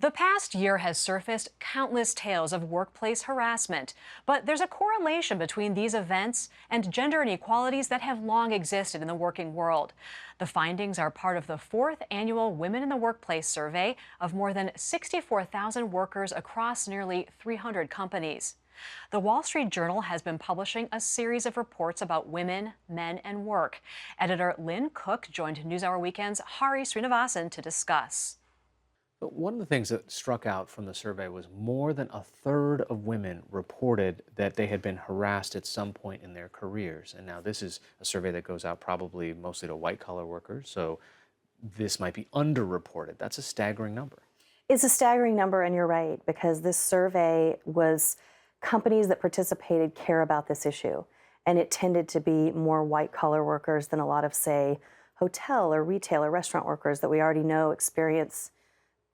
The past year has surfaced countless tales of workplace harassment, but there's a correlation between these events and gender inequalities that have long existed in the working world. The findings are part of the fourth annual Women in the Workplace survey of more than 64,000 workers across nearly 300 companies. The Wall Street Journal has been publishing a series of reports about women, men, and work. Editor Lynn Cook joined NewsHour Weekend's Hari Srinivasan to discuss. But one of the things that struck out from the survey was more than a third of women reported that they had been harassed at some point in their careers. And now this is a survey that goes out probably mostly to white collar workers, so this might be underreported. That's a staggering number. It's a staggering number, and you're right, because this survey was companies that participated care about this issue. And it tended to be more white collar workers than a lot of, say, hotel or retail or restaurant workers that we already know experience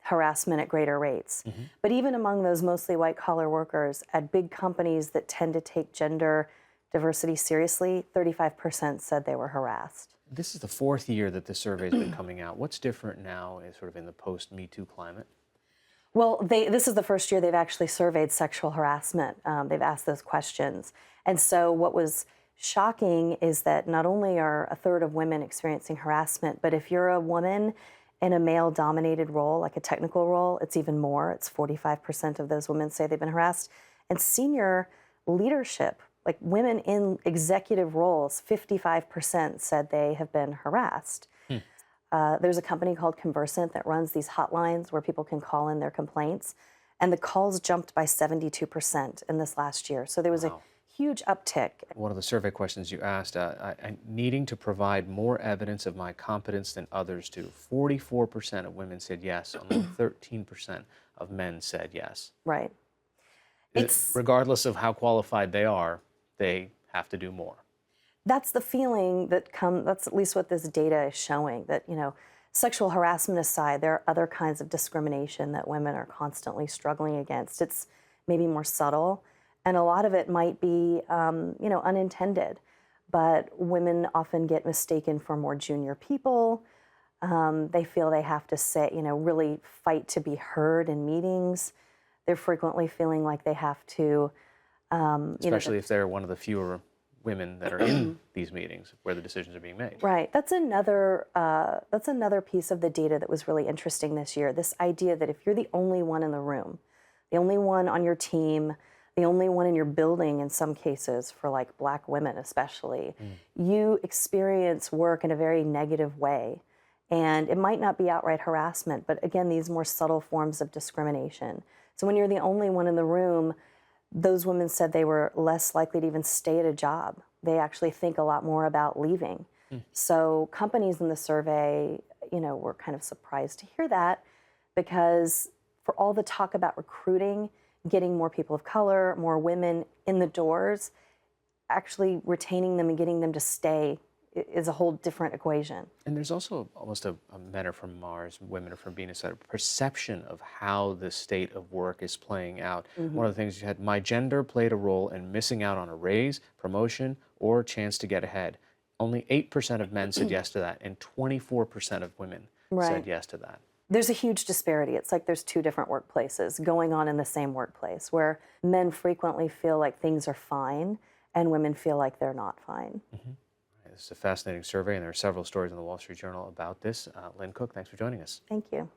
harassment at greater rates. But even among those mostly white collar workers at big companies that tend to take gender diversity seriously, 35% said they were harassed. This is the fourth year that this survey has been coming out. What's different now, sort of in the post-Me Too climate? Well, this is the first year they've actually surveyed sexual harassment. They've asked those questions. And so what was shocking is that not only are a third of women experiencing harassment, but if you're a woman in a male-dominated role, like a technical role, it's even more. It's 45% of those women say they've been harassed. And senior leadership, like women in executive roles, 55% said they have been harassed. There's a company called Conversant that runs these hotlines where people can call in their complaints, and the calls jumped by 72% in this last year. So there was a huge uptick. One of the survey questions you asked, needing to provide more evidence of my competence than others do. 44% of women said yes, only 13% of men said yes. Right. Regardless of how qualified they are, they have to do more. That's the feeling that's at least what this data is showing, that, sexual harassment aside, there are other kinds of discrimination that women are constantly struggling against. It's maybe more subtle, and a lot of it might be, unintended, but women often get mistaken for more junior people. They feel they have to say, really fight to be heard in meetings. They're frequently feeling like they have to, especially if they're one of the fewer women that are in these meetings where the decisions are being made. Right. That's another piece of the data that was really interesting this year. This idea that if you're the only one in the room, the only one on your team, the only one in your building in some cases, for like Black women especially, you experience work in a very negative way. And it might not be outright harassment, but again, these more subtle forms of discrimination. So when you're the only one in the room, those women said they were less likely to even stay at a job. They actually think a lot more about leaving. So companies in the survey, were kind of surprised to hear that, because for all the talk about recruiting, getting more people of color, more women in the doors, actually retaining them and getting them to stay is a whole different equation. And there's also almost a men are from Mars, women are from Venus, a perception of how the state of work is playing out. One of the things you had, my gender played a role in missing out on a raise, promotion, or chance to get ahead. Only 8% of men said yes to that, and 24% of women said yes to that. There's a huge disparity. It's like there's two different workplaces going on in the same workplace, where men frequently feel like things are fine and women feel like they're not fine. This is a fascinating survey, and there are several stories in the Wall Street Journal about this. Lynn Cook, thanks for joining us. Thank you.